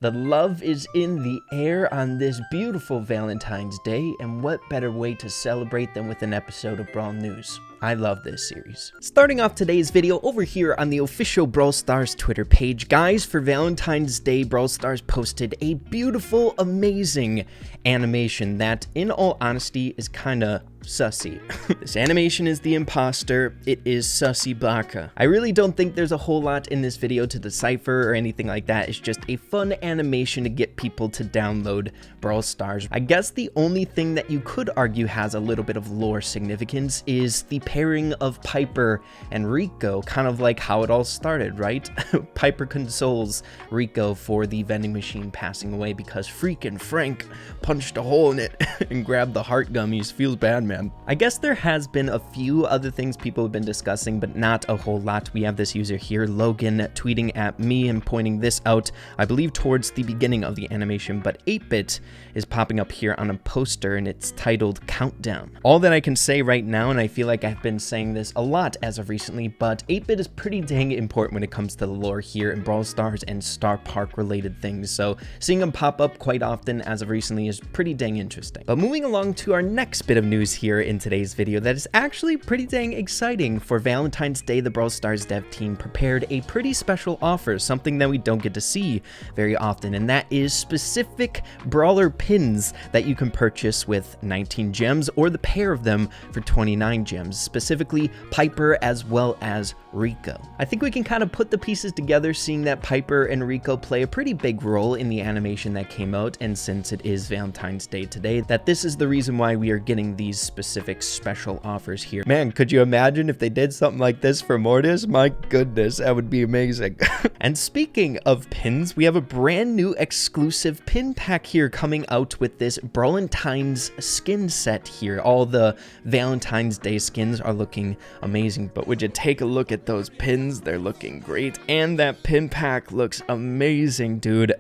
The love is in the air on this beautiful Valentine's Day, and what better way to celebrate than with an episode of Brawl News. I love this series. Starting off today's video over here on the official Brawl Stars Twitter page. Guys, for Valentine's Day, Brawl Stars posted a beautiful, amazing animation that, in all honesty, is kinda sussy. This animation is the imposter. It is Sussy Baka. I really don't think there's a whole lot in this video to decipher or anything like that. It's just a fun animation to get people to download Brawl Stars. I guess the only thing that you could argue has a little bit of lore significance is the pairing of Piper and Rico, kind of like how it all started, right? Piper consoles Rico for the vending machine passing away because freaking Frank punched a hole in it and grabbed the heart gummies. Feels bad, man. I guess there has been a few other things people have been discussing, but not a whole lot. We have this user here, Logan, tweeting at me and pointing this out, I believe towards the beginning of the animation, but 8-bit is popping up here on a poster and it's titled Countdown. All that I can say right now, and I feel like I've been saying this a lot as of recently, but 8-bit is pretty dang important when it comes to the lore here in Brawl Stars and Star Park related things, so seeing them pop up quite often as of recently is pretty dang interesting. But moving along to our next bit of news here in today's video that is actually pretty dang exciting. For Valentine's Day, the Brawl Stars dev team prepared a pretty special offer, something that we don't get to see very often, and that is specific Brawler pins that you can purchase with 19 gems or the pair of them for 29 gems, specifically Piper as well as Rico. I think we can kind of put the pieces together, seeing that Piper and Rico play a pretty big role in the animation that came out, and since it is Valentine's Day today, that this is the reason why we are getting these specific special offers here. Man, could you imagine if they did something like this for Mortis? My goodness, that would be amazing. And speaking of pins, we have a brand new exclusive pin pack here coming out with this Valentines skin set here. All the Valentine's Day skins are looking amazing, but would you take a look at those pins? They're looking great, and that pin pack looks amazing, dude.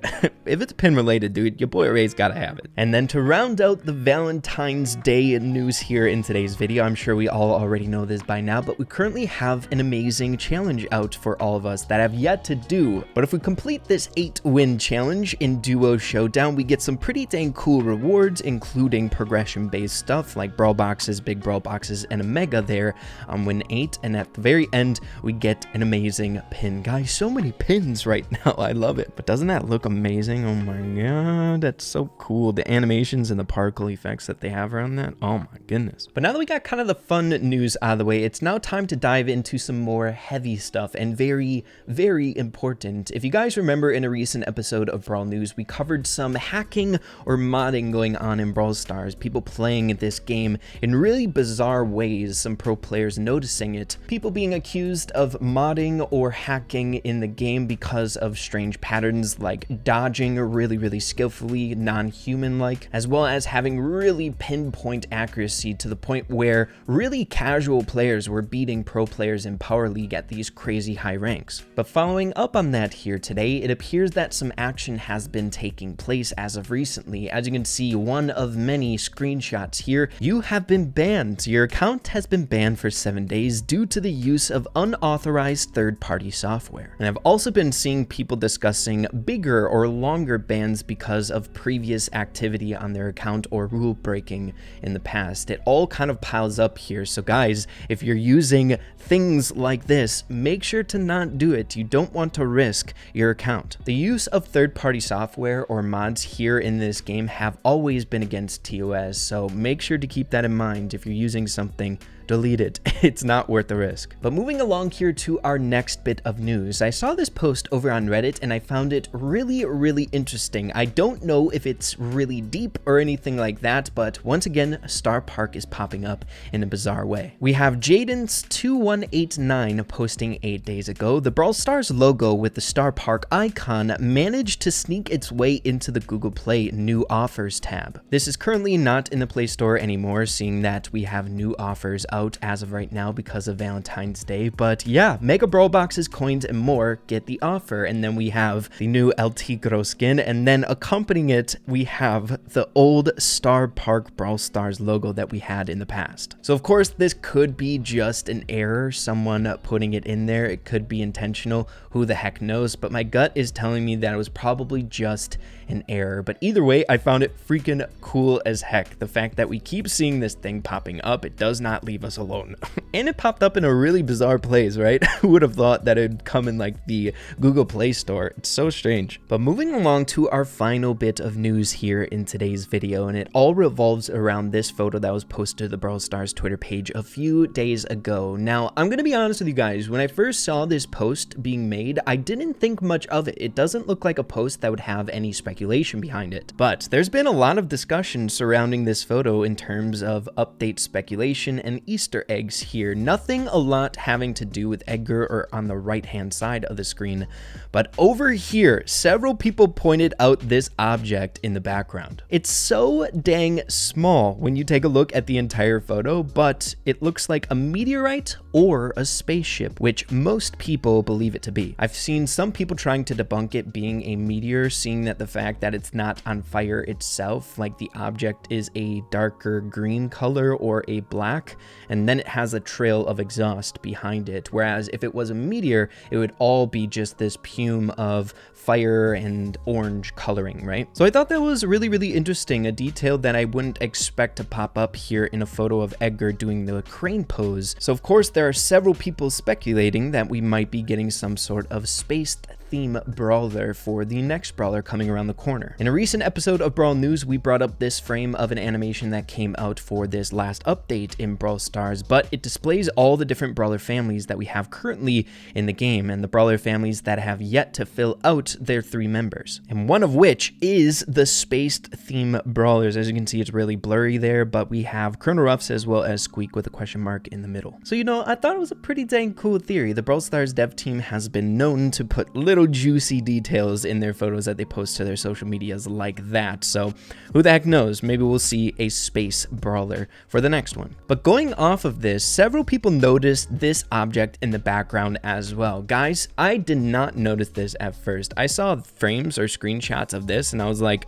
If it's pin related, dude, your boy Ray's gotta have it. And then to round out the Valentine's Day news here in today's video, I'm sure we all already know this by now, but we currently have an amazing challenge out for all of us that have yet to do. But if we complete this 8-win challenge in Duo Showdown, we get some pretty dang cool rewards, including progression-based stuff like Brawl Boxes, Big Brawl Boxes, and a Mega there on win 8. And at the very end, we get an amazing pin. Guys, so many pins right now. I love it. But doesn't that look amazing? Oh my god, that's so cool. The animations and the particle effects that they have around that. Oh my goodness. But now that we got kind of the fun news out of the way, it's now time to dive into some more heavy stuff and very, very important. If you guys remember, in a recent episode of Brawl News, we covered some hacking or modding going on in Brawl Stars, people playing this game in really bizarre ways, some pro players noticing it, people being accused of modding or hacking in the game because of strange patterns like dodging really skillfully, non-human like, as well as having really pinpoint accuracy to the point where really casual players were beating pro players in Power League at these crazy high ranks. But following up on that here today, it appears that some action has been taking place as of recently. As you can see, one of many screenshots here, you have been banned. Your account has been banned for 7 days due to the use of unauthorized third-party software. And I've also been seeing people discussing bigger or longer bans because of previous activity on their account or rule breaking in the past. It all kind of piles up here. So guys, if you're using things like this, make sure to not do it. You don't want to risk your account. The use of third-party software or mods here in this game have always been against TOS, so make sure to keep that in mind. If you're using something, delete it. It's not worth the risk. But moving along here to our next bit of news, I saw this post over on Reddit and I found it really interesting. I don't know if it's really deep or anything like that, but once again, Star Park is popping up in a bizarre way. We have Jaden's2189 posting 8 days ago, the Brawl Stars logo with the Star Park icon managed to sneak its way into the Google Play new offers tab. This is currently not in the Play Store anymore, seeing that we have new offers out as of right now because of Valentine's Day. But yeah, Mega Brawl boxes, coins, and more get the offer. And then we have the new El Tigro skin, and then accompanying it, we have the old Starr Park Brawl Stars logo that we had in the past. So of course, this could be just an error, someone putting it in there. It could be intentional, who the heck knows, but my gut is telling me that it was probably just an error. But either way, I found it freaking cool as heck. The fact that we keep seeing this thing popping up, it does not leave us alone. And it popped up in a really bizarre place, right? Who would have thought that it'd come in like the Google Play Store? It's so strange. But moving along to our final bit of news here in today's video, and it all revolves around this photo that was posted to the Brawl Stars Twitter page a few days ago. Now, I'm gonna be honest with you guys, when I first saw this post being made, I didn't think much of it. It doesn't look like a post that would have any speculation behind it. But there's been a lot of discussion surrounding this photo in terms of update speculation and Easter eggs here. Nothing a lot having to do with Edgar or on the right hand side of the screen, but over here, several people pointed out this object in the background. It's so dang small when you take a look at the entire photo, but it looks like a meteorite or a spaceship, which most people believe it to be. I've seen some people trying to debunk it being a meteor, seeing that the fact that it's not on fire itself, like the object is a darker green color or a black, and then it has a trail of exhaust behind it. Whereas if it was a meteor, it would all be just this plume of fire and orange coloring, right? So I thought that was really, really interesting, a detail that I wouldn't expect to pop up here in a photo of Edgar doing the crane pose. So of course, there are several people speculating that we might be getting some sort of space theme brawler for the next brawler coming around the corner. In a recent episode of Brawl News, we brought up this frame of an animation that came out for this last update in Brawl Stars, but it displays all the different brawler families that we have currently in the game, and the brawler families that have yet to fill out their 3 members, and one of which is the spaced theme brawlers. As you can see, it's really blurry there, but we have Colonel Ruffs as well as Squeak with a question mark in the middle. So, you know, I thought it was a pretty dang cool theory. The Brawl Stars dev team has been known to put little juicy details in their photos that they post to their social medias like that. So who the heck knows, maybe we'll see a space brawler for the next one. But going off of this, several people noticed this object in the background as well. Guys, I did not notice this at first. I saw frames or screenshots of this and I was like,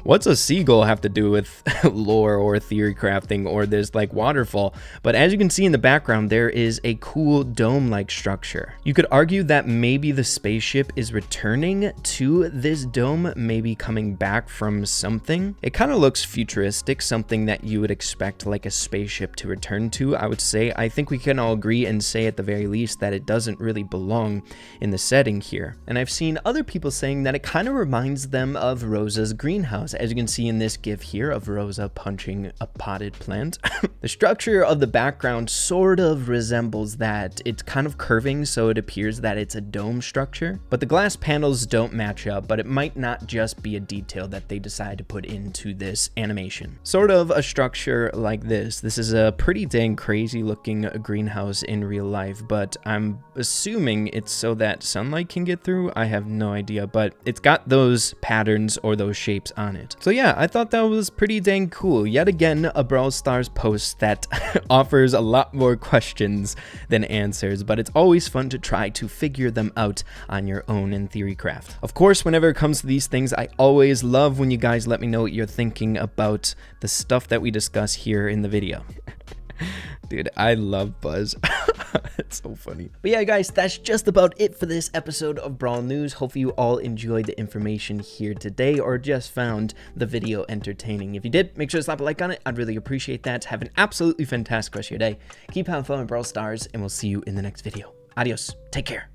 what's a seagull have to do with lore or theory crafting or this like waterfall? But as you can see in the background, there is a cool dome-like structure. You could argue that maybe the spaceship is returning to this dome, maybe coming back from something. It kind of looks futuristic, something that you would expect like a spaceship to return to, I would say. I think we can all agree and say at the very least that it doesn't really belong in the setting here. And I've seen other people saying that it kind of reminds them of Rosa's greenhouse, as you can see in this gif here of Rosa punching a potted plant. The structure of the background sort of resembles that. It's kind of curving, so it appears that it's a dome structure, but the glass panels don't match up, but it might not just be a detail that they decide to put into this animation. Sort of a structure like this. This is a pretty dang crazy looking greenhouse in real life, but I'm assuming it's so that sunlight can get through. I have no idea, but it's got those patterns or those shapes on it. So yeah, I thought that was pretty dang cool. Yet again, a Brawl Stars post that offers a lot more questions than answers, but it's always fun to try to figure them out on your own in Theorycraft. Of course, whenever it comes to these things, I always love when you guys let me know what you're thinking about the stuff that we discuss here in the video. Dude, I love Buzz. It's so funny. But yeah, guys, that's just about it for this episode of Brawl News. Hopefully you all enjoyed the information here today or just found the video entertaining. If you did, make sure to slap a like on it. I'd really appreciate that. Have an absolutely fantastic rest of your day. Keep having fun with Brawl Stars, and we'll see you in the next video. Adios. Take care.